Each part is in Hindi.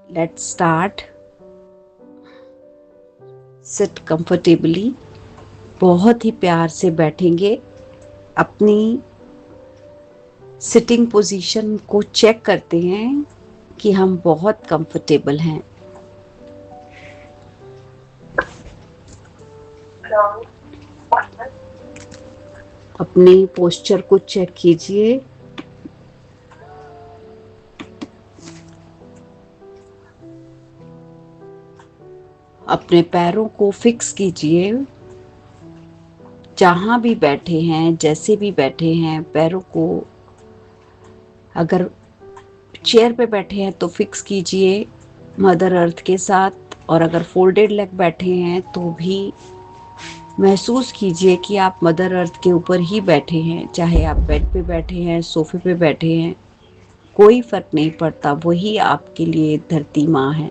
Let's start. Sit comfortably. बहुत ही प्यार से बैठेंगे. अपनी सिटिंग पोजीशन को चेक करते हैं कि हम बहुत कंफर्टेबल हैं. अपने पोस्चर को चेक कीजिए. अपने पैरों को फिक्स कीजिए. जहां भी बैठे हैं, जैसे भी बैठे हैं, पैरों को अगर चेयर पे बैठे हैं तो फिक्स कीजिए मदर अर्थ के साथ, और अगर फोल्डेड लेग बैठे हैं तो भी महसूस कीजिए कि आप मदर अर्थ के ऊपर ही बैठे हैं. चाहे आप बेड पे बैठे हैं, सोफे पे बैठे हैं, कोई फर्क नहीं पड़ता. वही आपके लिए धरती माँ है.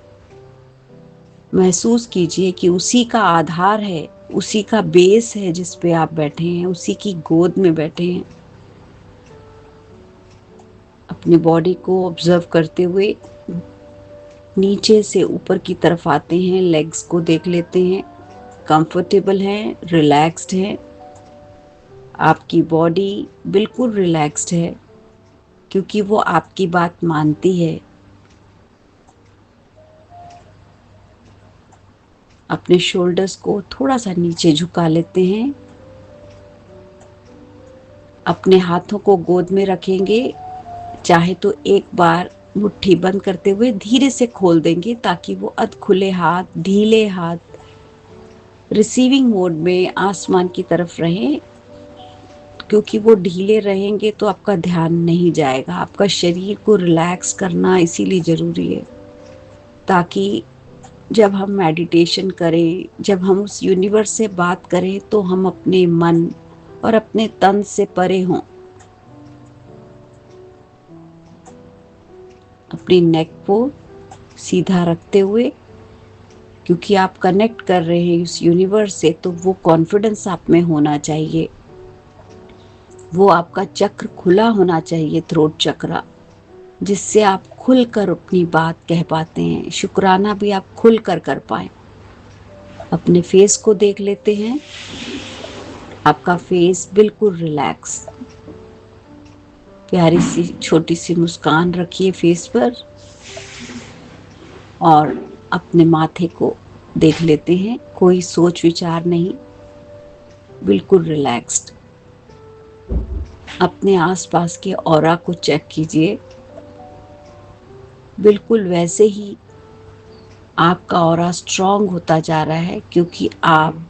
महसूस कीजिए कि उसी का आधार है, उसी का बेस है जिस पे आप बैठे हैं, उसी की गोद में बैठे हैं. अपनी बॉडी को ऑब्जर्व करते हुए नीचे से ऊपर की तरफ आते हैं. लेग्स को देख लेते हैं. कंफर्टेबल हैं, रिलैक्स्ड हैं. आपकी बॉडी बिल्कुल रिलैक्स्ड है क्योंकि वो आपकी बात मानती है. अपने शोल्डर्स को थोड़ा सा नीचे झुका लेते हैं. अपने हाथों को गोद में रखेंगे. चाहे तो एक बार मुट्ठी बंद करते हुए धीरे से खोल देंगे ताकि वो अध खुले हाथ, ढीले हाथ रिसीविंग मोड में आसमान की तरफ रहें. क्योंकि वो ढीले रहेंगे तो आपका ध्यान नहीं जाएगा. आपका शरीर को रिलैक्स करना इसीलिए ज़रूरी है ताकि जब हम मेडिटेशन करें, जब हम उस यूनिवर्स से बात करें तो हम अपने मन और अपने तन से परे हों. अपनी नेक को सीधा रखते हुए, क्योंकि आप कनेक्ट कर रहे हैं उस यूनिवर्स से, तो वो कॉन्फिडेंस आप में होना चाहिए. वो आपका चक्र खुला होना चाहिए, थ्रोट चक्र, जिससे आप खुलकर अपनी बात कह पाते हैं. शुक्राना भी आप खुलकर कर पाए. अपने फेस को देख लेते हैं. आपका फेस बिल्कुल रिलैक्स. प्यारी सी छोटी सी मुस्कान रखिए फेस पर और अपने माथे को देख लेते हैं. कोई सोच विचार नहीं, बिल्कुल रिलैक्स्ड. अपने आसपास के ऑरा को चेक कीजिए. बिल्कुल वैसे ही आपका ऑरा स्ट्रांग होता जा रहा है क्योंकि आप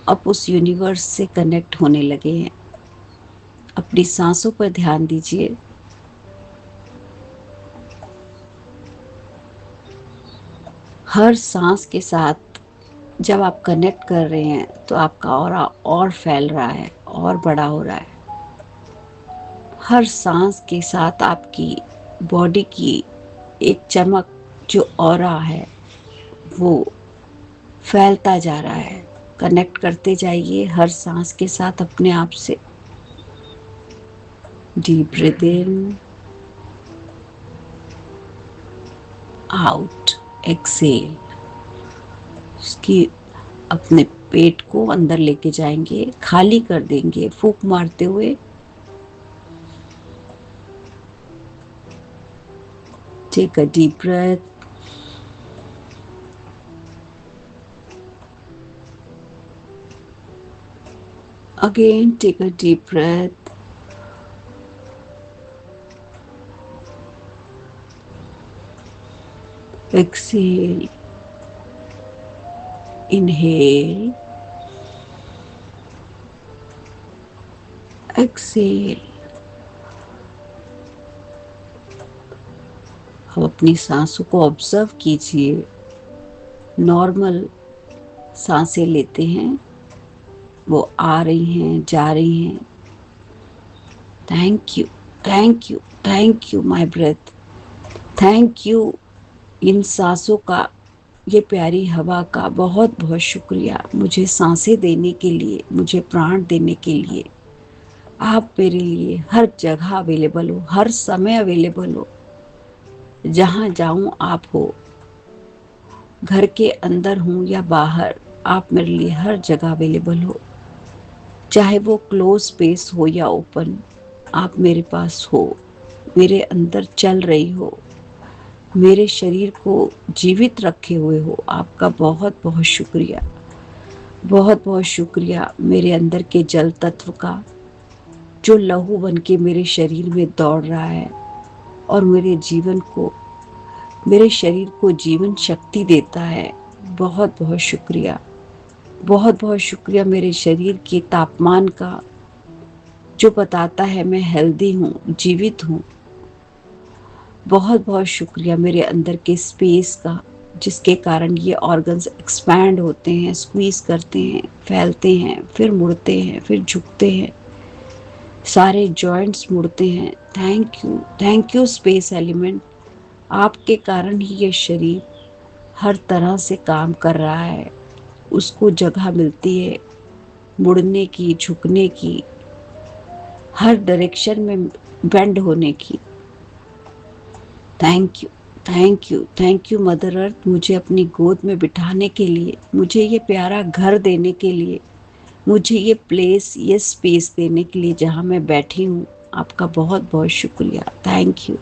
अब उस यूनिवर्स से कनेक्ट होने लगे हैं. अपनी सांसों पर ध्यान दीजिए. हर सांस के साथ जब आप कनेक्ट कर रहे हैं तो आपका ऑरा और फैल रहा है और बड़ा हो रहा है. हर सांस के साथ आपकी बॉडी की एक चमक, जो ऑरा है, वो फैलता जा रहा है. कनेक्ट करते जाइए हर सांस के साथ अपने आप से. डीप ब्रीथ इन, आउट, एक्सेल. उसकी अपने पेट को अंदर लेके जाएंगे, खाली कर देंगे फूंक मारते हुए. Take a deep breath. Again, take a deep breath. Exhale. Inhale. Exhale. अब अपनी सांसों को ऑब्जर्व कीजिए. नॉर्मल सांसें लेते हैं, वो आ रही हैं, जा रही हैं. Thank you, thank you, thank you my breath. Thank you इन सांसों का, ये प्यारी हवा का बहुत बहुत शुक्रिया मुझे सांसें देने के लिए, मुझे प्राण देने के लिए. आप मेरे लिए हर जगह अवेलेबल हो, हर समय अवेलेबल हो. जहाँ जाऊँ आप हो. घर के अंदर हूँ या बाहर, आप मेरे लिए हर जगह अवेलेबल हो। चाहे वो क्लोज स्पेस हो या ओपन, आप मेरे पास हो, मेरे अंदर चल रही हो, मेरे शरीर को जीवित रखे हुए हो। आपका बहुत बहुत शुक्रिया, बहुत बहुत शुक्रिया मेरे अंदर के जल तत्व का, जो लहू बन के मेरे शरीर में दौड़ रहा है और मेरे जीवन को, मेरे शरीर को जीवन शक्ति देता है। बहुत बहुत शुक्रिया, बहुत बहुत शुक्रिया मेरे शरीर के तापमान का, जो बताता है मैं हेल्दी हूँ, जीवित हूँ। बहुत बहुत शुक्रिया मेरे अंदर के स्पेस का, जिसके कारण ये ऑर्गन्स एक्सपैंड होते हैं, स्क्वीज करते हैं, फैलते हैं, फिर मुड़ते हैं, फिर झुकते हैं, सारे जॉइंट्स मुड़ते हैं। Thank you space element. आपके कारण ही ये शरीर हर तरह से काम कर रहा है, उसको जगह मिलती है मुड़ने की, झुकने की, हर डायरेक्शन में बेंड होने की। Thank you, thank you, thank you mother earth, मुझे अपनी गोद में बिठाने के लिए, मुझे ये प्यारा घर देने के लिए, मुझे ये प्लेस, ये स्पेस देने के लिए जहाँ मैं बैठी हूँ। आपका बहुत बहुत शुक्रिया। Thank you,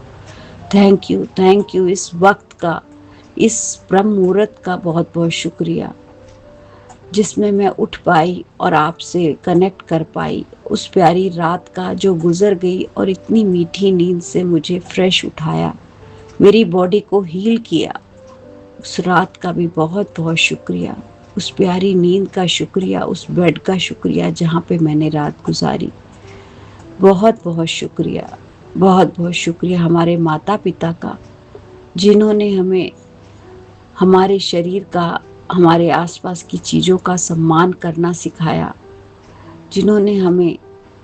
thank you, thank you. इस वक्त का, इस ब्रह्म मुहूर्त का बहुत बहुत शुक्रिया, जिसमें मैं उठ पाई और आपसे कनेक्ट कर पाई। उस प्यारी रात का जो गुजर गई और इतनी मीठी नींद से मुझे फ्रेश उठाया, मेरी बॉडी को हील किया, उस रात का भी बहुत बहुत शुक्रिया। उस प्यारी नींद का शुक्रिया, उस बेड का शुक्रिया जहाँ पे मैंने रात गुजारी। बहुत बहुत शुक्रिया, बहुत बहुत शुक्रिया हमारे माता पिता का, जिन्होंने हमें हमारे शरीर का, हमारे आसपास की चीज़ों का सम्मान करना सिखाया, जिन्होंने हमें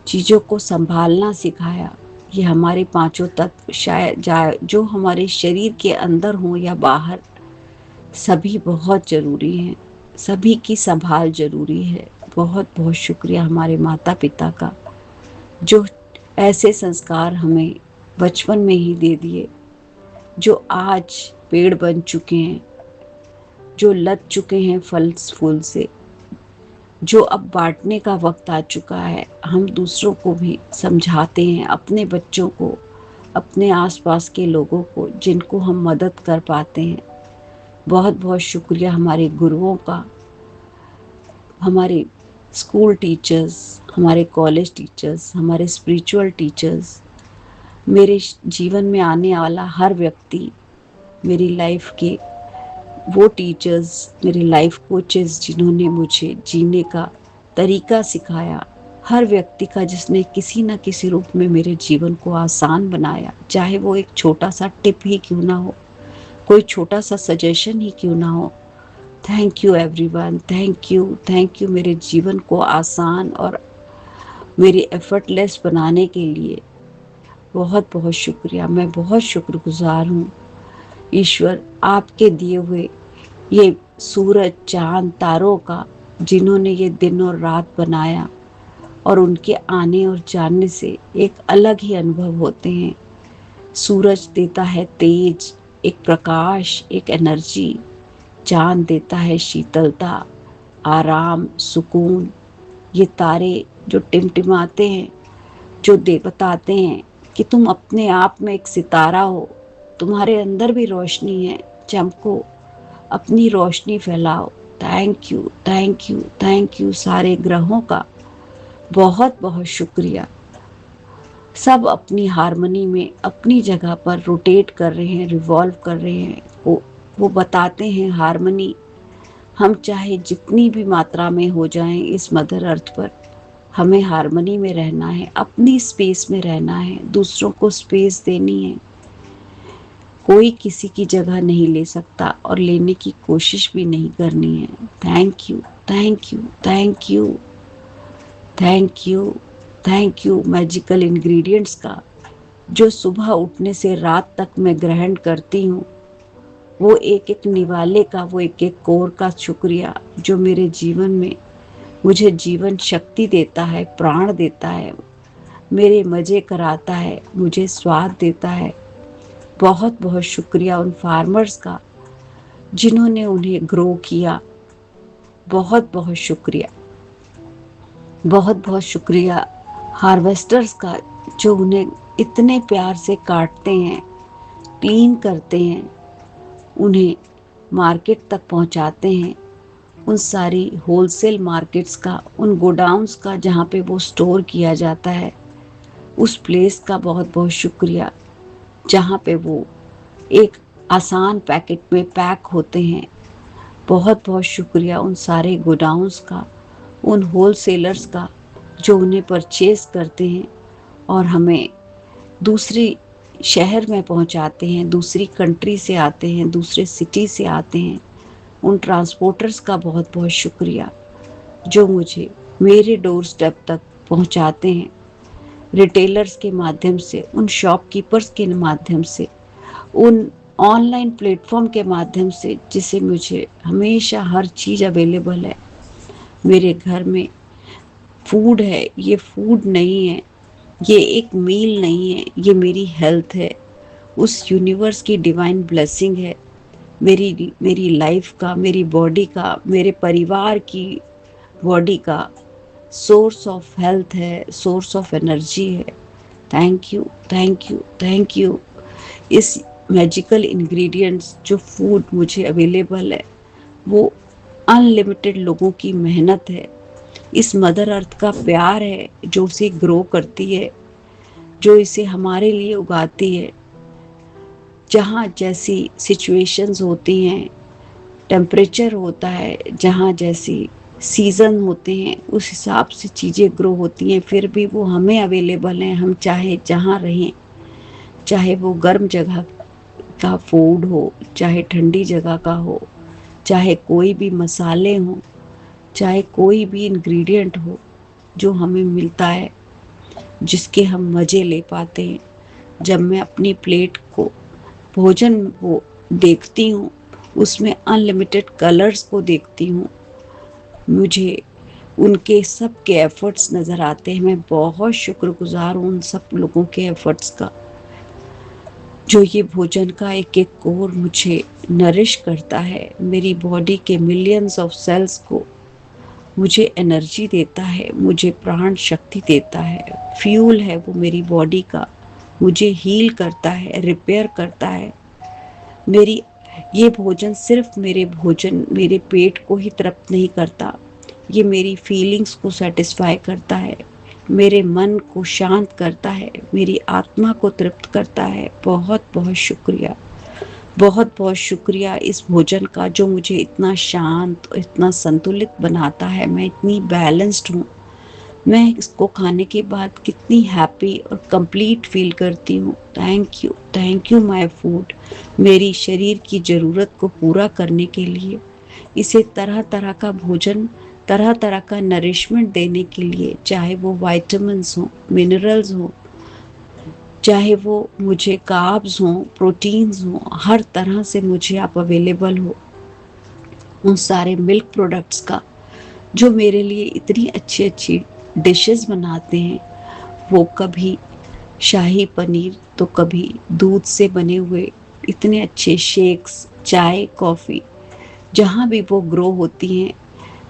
चीज़ों को संभालना सिखाया। ये हमारे पांचों तत्व शायद जो हमारे शरीर के अंदर हों या बाहर, सभी बहुत ज़रूरी हैं, सभी की संभाल ज़रूरी है। बहुत बहुत शुक्रिया हमारे माता पिता का, जो ऐसे संस्कार हमें बचपन में ही दे दिए, जो आज पेड़ बन चुके हैं, जो लद चुके हैं फल फूल से, जो अब बांटने का वक्त आ चुका है। हम दूसरों को भी समझाते हैं, अपने बच्चों को, अपने आसपास के लोगों को, जिनको हम मदद कर पाते हैं। बहुत बहुत शुक्रिया हमारे गुरुओं का, हमारे स्कूल टीचर्स, हमारे कॉलेज टीचर्स, हमारे स्पिरिचुअल टीचर्स, मेरे जीवन में आने वाला हर व्यक्ति, मेरी लाइफ के वो टीचर्स, मेरे लाइफ कोचेस, जिन्होंने मुझे जीने का तरीका सिखाया, हर व्यक्ति का जिसने किसी न किसी रूप में मेरे जीवन को आसान बनाया, चाहे वो एक छोटा सा टिप ही क्यों ना हो, कोई छोटा सा सजेशन ही क्यों ना हो। Thank you everyone, thank you मेरे जीवन को आसान और मेरी एफर्टलेस बनाने के लिए। बहुत बहुत शुक्रिया, मैं बहुत शुक्रगुजार हूँ ईश्वर, आपके दिए हुए ये सूरज, चांद, तारों का, जिन्होंने ये दिन और रात बनाया, और उनके आने और जाने से एक अलग ही अनुभव होते हैं। सूरज देता है तेज, एक प्रकाश, एक एनर्जी। चांद देता है शीतलता, आराम, सुकून। ये तारे जो टिमटिमाते हैं, जो बताते हैं कि तुम अपने आप में एक सितारा हो, तुम्हारे अंदर भी रोशनी है, चमको, अपनी रोशनी फैलाओ। Thank you, thank you, thank you सारे ग्रहों का बहुत बहुत शुक्रिया। सब अपनी हार्मनी में, अपनी जगह पर रोटेट कर रहे हैं, रिवॉल्व कर रहे हैं। वो बताते हैं हार्मनी। हम चाहे जितनी भी मात्रा में हो जाएं इस मदर अर्थ पर, हमें हार्मनी में रहना है, अपनी स्पेस में रहना है, दूसरों को स्पेस देनी है। कोई किसी की जगह नहीं ले सकता और लेने की कोशिश भी नहीं करनी है। Thank you, thank you, thank you, thank you, thank you magical ingredients का, जो सुबह उठने से रात तक मैं ग्रहण करती हूँ। वो एक एक निवाले का, वो एक एक कोर का शुक्रिया, जो मेरे जीवन में मुझे जीवन शक्ति देता है, प्राण देता है, मेरे मज़े कराता है, मुझे स्वाद देता है। बहुत बहुत शुक्रिया उन फार्मर्स का, जिन्होंने उन्हें ग्रो किया, बहुत बहुत शुक्रिया। बहुत बहुत शुक्रिया हार्वेस्टर्स का, जो उन्हें इतने प्यार से काटते हैं, क्लीन करते हैं, उन्हें मार्केट तक पहुंचाते हैं। उन सारी होलसेल मार्केट्स का, उन गोडाउन्स का जहाँ पे वो स्टोर किया जाता है, उस प्लेस का बहुत बहुत शुक्रिया, जहाँ पे वो एक आसान पैकेट में पैक होते हैं। बहुत बहुत शुक्रिया उन सारे गोडाउन्स का, उन होलसेलर्स का, जो उन्हें परचेज करते हैं और हमें दूसरी शहर में पहुंचाते हैं, दूसरी कंट्री से आते हैं, दूसरे सिटी से आते हैं। उन ट्रांसपोर्टर्स का बहुत बहुत शुक्रिया, जो मुझे मेरे डोर स्टेप तक पहुंचाते हैं। रिटेलर्स के माध्यम से, उन शॉपकीपर्स के माध्यम से, उन ऑनलाइन प्लेटफॉर्म के माध्यम से, जिसे मुझे हमेशा हर चीज़ अवेलेबल है। मेरे घर में फूड है, ये फूड नहीं है, ये एक मील नहीं है, ये मेरी हेल्थ है। उस यूनिवर्स की डिवाइन ब्लेसिंग है। मेरी लाइफ का, मेरी बॉडी का, मेरे परिवार की बॉडी का सोर्स ऑफ हेल्थ है, सोर्स ऑफ एनर्जी है। Thank you, thank you, thank you. इस मैजिकल इंग्रेडिएंट्स जो फूड मुझे अवेलेबल है, वो अनलिमिटेड लोगों की मेहनत है। इस मदर अर्थ का प्यार है, जो उसे ग्रो करती है, जो इसे हमारे लिए उगाती है। जहाँ जैसी सिचुएशंस होती हैं, टेम्परेचर होता है, जहाँ जैसी सीज़न होते हैं, उस हिसाब से चीज़ें ग्रो होती हैं। फिर भी वो हमें अवेलेबल हैं, हम चाहे जहाँ रहें, चाहे वो गर्म जगह का फूड हो, चाहे ठंडी जगह का हो, चाहे कोई भी मसाले हों, चाहे कोई भी इंग्रेडिएंट हो, जो हमें मिलता है, जिसके हम मज़े ले पाते हैं। जब मैं अपनी प्लेट को, भोजन को देखती हूँ, उसमें अनलिमिटेड कलर्स को देखती हूँ, मुझे उनके सब के एफर्ट्स नज़र आते हैं। मैं बहुत शुक्रगुजार हूँ उन सब लोगों के एफर्ट्स का, जो ये भोजन का एक एक कोर मुझे नरिश करता है। मेरी बॉडी के मिलियंस ऑफ सेल्स को मुझे एनर्जी देता है, मुझे प्राण शक्ति देता है, फ्यूल है वो मेरी बॉडी का, मुझे हील करता है, रिपेयर करता है। मेरी ये भोजन सिर्फ मेरे पेट को ही तृप्त नहीं करता, ये मेरी फीलिंग्स को सेटिस्फाई करता है, मेरे मन को शांत करता है, मेरी आत्मा को तृप्त करता है। बहुत बहुत शुक्रिया, बहुत बहुत शुक्रिया इस भोजन का, जो मुझे इतना शांत और इतना संतुलित बनाता है। मैं इतनी बैलेंस्ड हूँ। मैं इसको खाने के बाद कितनी हैप्पी और कंप्लीट फील करती हूँ। थैंक यू माय फूड, मेरी शरीर की ज़रूरत को पूरा करने के लिए, इसे तरह तरह का भोजन, तरह तरह का नरिशमेंट देने के लिए, चाहे वो वाइटामिन्स हों, मिनरल्स हों, चाहे वो मुझे कार्ब्स हों, प्रोटीन्स हों, हर तरह से मुझे आप अवेलेबल हो। उन सारे मिल्क प्रोडक्ट्स का, जो मेरे लिए इतनी अच्छी अच्छी डिशेस बनाते हैं, वो कभी शाही पनीर, तो कभी दूध से बने हुए इतने अच्छे शेक्स, चाय, कॉफ़ी, जहाँ भी वो ग्रो होती हैं,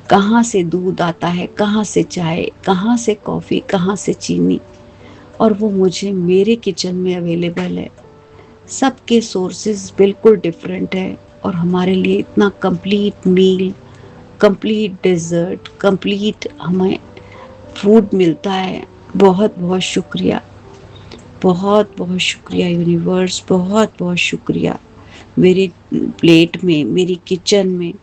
कहाँ से दूध आता है, कहाँ से चाय, कहाँ से कॉफ़ी, कहाँ से चीनी, और वो मुझे मेरे किचन में अवेलेबल है। सबके सोर्सेज बिल्कुल डिफरेंट है, और हमारे लिए इतना complete meal, complete dessert, complete हमें फूड मिलता है। बहुत बहुत शुक्रिया, बहुत बहुत शुक्रिया यूनिवर्स, बहुत बहुत शुक्रिया। मेरे प्लेट में, मेरी किचन में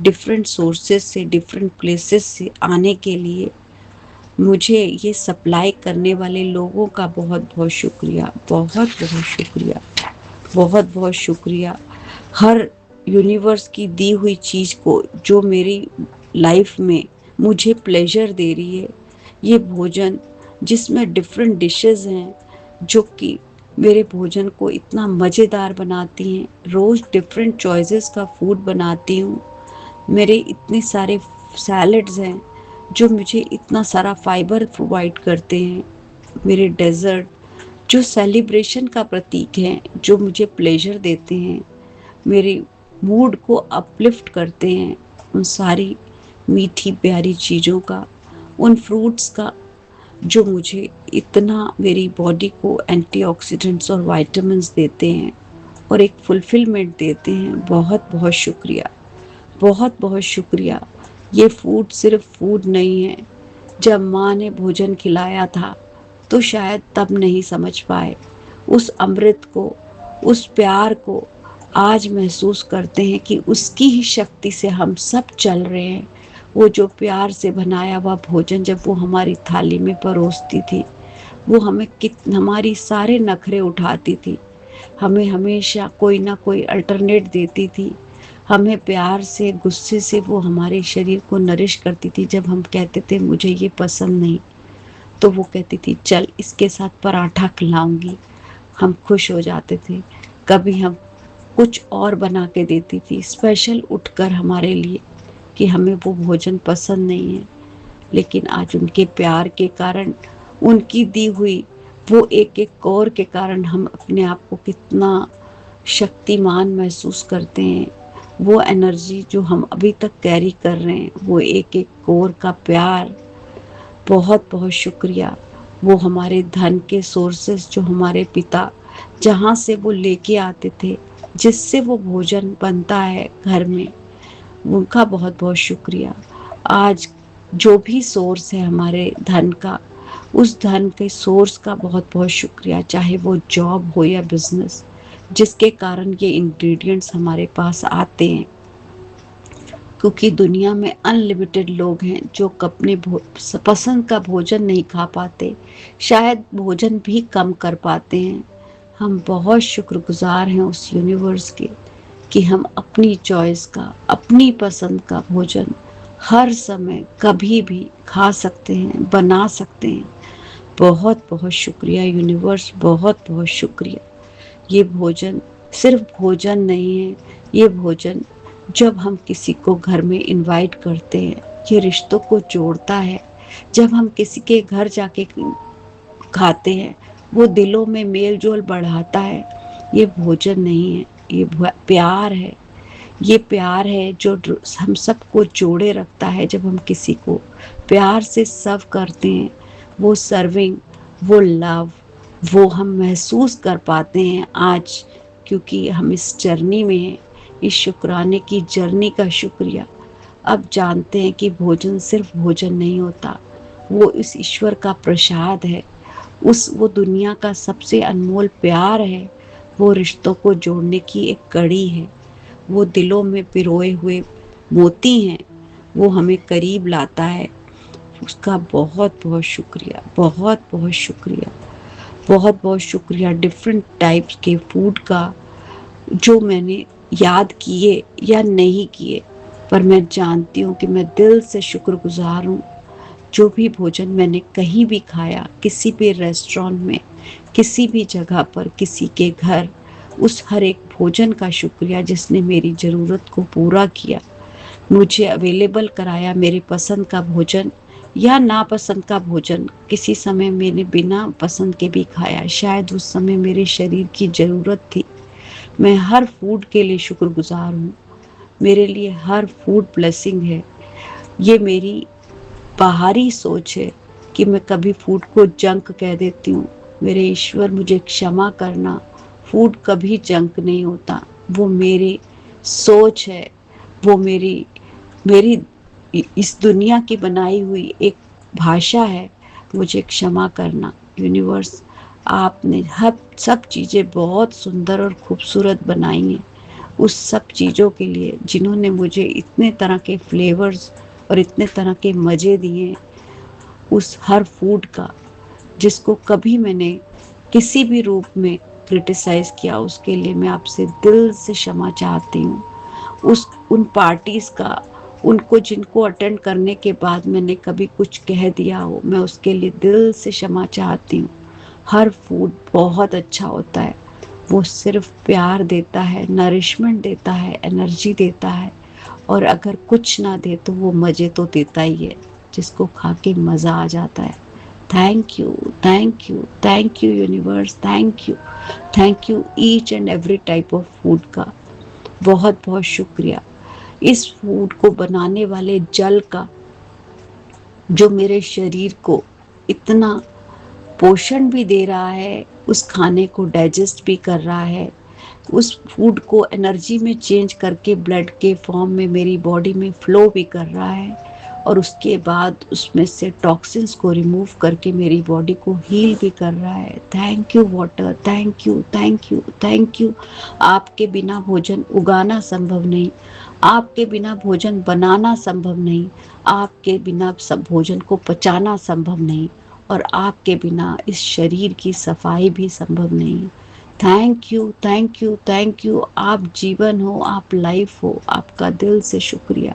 डिफरेंट सोर्सेज से, डिफरेंट प्लेसेस से आने के लिए मुझे ये सप्लाई करने वाले लोगों का बहुत बहुत शुक्रिया, बहुत बहुत शुक्रिया, बहुत बहुत शुक्रिया। हर यूनिवर्स की दी हुई चीज़ को, जो मेरी लाइफ में मुझे प्लेजर दे रही है, ये भोजन जिसमें डिफरेंट डिशेस हैं, जो कि मेरे भोजन को इतना मज़ेदार बनाती हैं। रोज़ डिफरेंट चॉइसेस का फूड बनाती हूँ। मेरे इतने सारे सैलड्स हैं, जो मुझे इतना सारा फाइबर प्रोवाइड करते हैं। मेरे डेजर्ट, जो सेलिब्रेशन का प्रतीक हैं, जो मुझे प्लेजर देते हैं। मेरी मूड को अपलिफ्ट करते हैं, उन सारी मीठी प्यारी चीज़ों का, उन फ्रूट्स का जो मुझे इतना मेरी बॉडी को एंटीऑक्सीडेंट्स और विटामिन्स देते हैं और एक फुलफिलमेंट देते हैं। बहुत बहुत शुक्रिया, बहुत बहुत शुक्रिया। ये फूड सिर्फ फूड नहीं है। जब माँ ने भोजन खिलाया था तो शायद तब नहीं समझ पाए उस अमृत को, उस प्यार को। आज महसूस करते हैं कि उसकी ही शक्ति से हम सब चल रहे हैं। वो जो प्यार से बनाया हुआ भोजन जब वो हमारी थाली में परोसती थी, वो हमें हमारी सारे नखरे उठाती थी, हमें हमेशा कोई ना कोई अल्टरनेट देती थी, हमें प्यार से गुस्से से वो हमारे शरीर को नरिश करती थी। जब हम कहते थे मुझे ये पसंद नहीं, तो वो कहती थी चल इसके साथ पराठा खिलाऊंगी। हम खुश हो जाते थे। कभी हम कुछ और बना के देती थी स्पेशल उठकर हमारे लिए कि हमें वो भोजन पसंद नहीं है, लेकिन आज उनके प्यार के कारण, उनकी दी हुई वो एक एक कौर के कारण हम अपने आप को कितना शक्तिमान महसूस करते हैं। वो एनर्जी जो हम अभी तक कैरी कर रहे हैं, वो एक एक कोर का प्यार, बहुत बहुत शुक्रिया। वो हमारे धन के सोर्सेस जो हमारे पिता जहाँ से वो लेके आते थे, जिससे वो भोजन बनता है घर में, उनका बहुत बहुत शुक्रिया। आज जो भी सोर्स है हमारे धन का, उस धन के सोर्स का बहुत बहुत शुक्रिया। चाहे वो जॉब हो या बिजनेस, जिसके कारण ये इंग्रेडिएंट्स हमारे पास आते हैं। क्योंकि दुनिया में अनलिमिटेड लोग हैं जो अपने पसंद का भोजन नहीं खा पाते, शायद भोजन भी कम कर पाते हैं। हम बहुत शुक्रगुजार हैं उस यूनिवर्स के कि हम अपनी चॉइस का, अपनी पसंद का भोजन हर समय कभी भी खा सकते हैं, बना सकते हैं। बहुत बहुत शुक्रिया यूनिवर्स, बहुत बहुत शुक्रिया। ये भोजन सिर्फ भोजन नहीं है, ये भोजन जब हम किसी को घर में इनवाइट करते हैं, ये रिश्तों को जोड़ता है। जब हम किसी के घर जाके खाते हैं, वो दिलों में मेल जोल बढ़ाता है। ये भोजन नहीं है, ये प्यार है। ये प्यार है जो हम सबको जोड़े रखता है। जब हम किसी को प्यार से सर्व करते हैं, वो सर्विंग, वो लव, वो हम महसूस कर पाते हैं आज, क्योंकि हम इस जर्नी में हैं। इस शुक्राने की जर्नी का शुक्रिया। अब जानते हैं कि भोजन सिर्फ भोजन नहीं होता, वो इस ईश्वर का प्रसाद है, वो दुनिया का सबसे अनमोल प्यार है, वो रिश्तों को जोड़ने की एक कड़ी है, वो दिलों में पिरोए हुए मोती हैं, वो हमें करीब लाता है। उसका बहुत बहुत शुक्रिया, बहुत बहुत शुक्रिया, बहुत बहुत शुक्रिया। डिफरेंट टाइप्स के फूड का जो मैंने याद किए या नहीं किए, पर मैं जानती हूँ कि मैं दिल से शुक्रगुजार हूँ। जो भी भोजन मैंने कहीं भी खाया, किसी भी रेस्टोरेंट में, किसी भी जगह पर, किसी के घर, उस हर एक भोजन का शुक्रिया जिसने मेरी ज़रूरत को पूरा किया, मुझे अवेलेबल कराया मेरे पसंद का भोजन या नापसंद का भोजन। किसी समय मैंने बिना पसंद के भी खाया, शायद उस समय मेरे शरीर की ज़रूरत थी। मैं हर फूड के लिए शुक्रगुजार हूँ। मेरे लिए हर फूड ब्लेसिंग है। ये मेरी बाहरी सोच है कि मैं कभी फूड को जंक कह देती हूँ। मेरे ईश्वर मुझे क्षमा करना, फूड कभी जंक नहीं होता। वो मेरी सोच है, वो मेरी मेरी इस दुनिया की बनाई हुई एक भाषा है। मुझे क्षमा करना यूनिवर्स। आपने हर सब चीज़ें बहुत सुंदर और खूबसूरत बनाई हैं। उस सब चीज़ों के लिए जिन्होंने मुझे इतने तरह के फ्लेवर्स और इतने तरह के मज़े दिए, उस हर फूड का जिसको कभी मैंने किसी भी रूप में क्रिटिसाइज़ किया, उसके लिए मैं आपसे दिल से क्षमा चाहती हूँ। उन पार्टीज़ का, उनको जिनको अटेंड करने के बाद मैंने कभी कुछ कह दिया हो, मैं उसके लिए दिल से क्षमा चाहती हूँ। हर फूड बहुत अच्छा होता है। वो सिर्फ प्यार देता है, नरिशमेंट देता है, एनर्जी देता है, और अगर कुछ ना दे तो वो मज़े तो देता ही है, जिसको खा के मज़ा आ जाता है। Thank you, thank you, thank you universe, thank you each and every type of food का। बहुत बहुत शुक्रिया इस फूड को बनाने वाले जल का, जो मेरे शरीर को इतना पोषण भी दे रहा है, उस खाने को डाइजेस्ट भी कर रहा है, उस फूड को एनर्जी में चेंज करके ब्लड के फॉर्म में मेरी बॉडी में फ्लो भी कर रहा है, और उसके बाद उसमें से टॉक्सिन्स को रिमूव करके मेरी बॉडी को हील भी कर रहा है। Thank you water, thank you, thank you, thank you. आपके बिना भोजन उगाना संभव नहीं, आपके बिना भोजन बनाना संभव नहीं, आपके बिना सब भोजन को पचाना संभव नहीं, और आपके बिना इस शरीर की सफाई भी संभव नहीं। Thank you, thank you, thank you. आप जीवन हो, आप लाइफ हो, आपका दिल से शुक्रिया,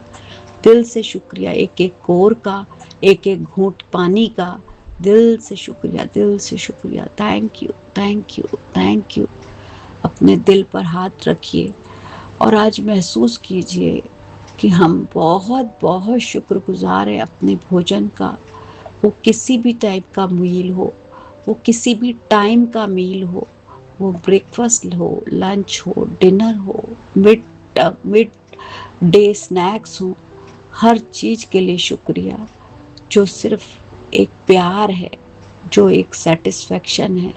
दिल से शुक्रिया। एक एक कोर का, एक एक घूंट पानी का, दिल से शुक्रिया, दिल से शुक्रिया। Thank you, thank you, thank you. अपने दिल पर हाथ रखिए और आज महसूस कीजिए कि हम बहुत बहुत शुक्रगुजार हैं अपने भोजन का। वो किसी भी टाइप का मील हो, वो किसी भी टाइम का मील हो, वो ब्रेकफास्ट हो, लंच हो, डिनर हो, मिड डे स्नैक्स हो, हर चीज के लिए शुक्रिया, जो सिर्फ एक प्यार है, जो एक सेटिस्फेक्शन है।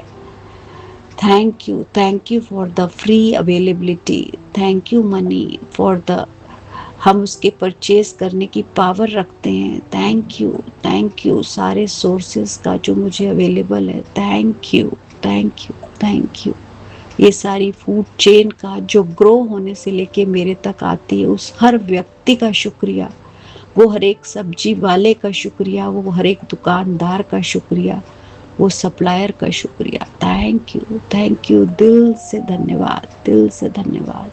Thank you for the free availability, thank you money for the, हम उसके परचेज करने की पावर रखते हैं। थैंक यू सारे सोर्सेस का जो मुझे अवेलेबल है। Thank you, thank you, thank you. ये सारी फूड चेन का जो ग्रो होने से लेके मेरे तक आती है, उस हर व्यक्ति का शुक्रिया, वो हर एक सब्जी वाले का शुक्रिया, वो हर एक दुकानदार का शुक्रिया, वो सप्लायर का शुक्रिया। थैंक यू, दिल से धन्यवाद, दिल से धन्यवाद।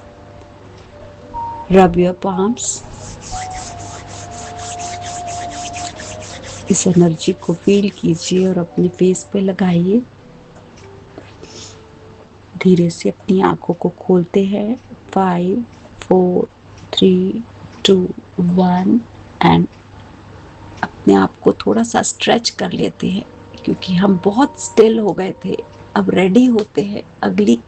रब योर पाम्स, इस एनर्जी को फील कीजिए और अपने फेस पे लगाइए। धीरे से अपनी आंखों को खोलते हैं। 5 4 3 2 1 एंड अपने आप को थोड़ा सा स्ट्रेच कर लेते हैं, क्योंकि हम बहुत स्टिल हो गए थे। अब रेडी होते हैं अगली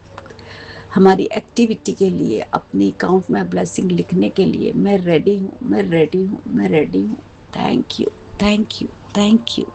हमारी एक्टिविटी के लिए, अपनी अकाउंट में ब्लेसिंग लिखने के लिए। मैं रेडी हूँ, मैं रेडी हूँ, मैं रेडी हूँ। Thank you, thank you, thank you.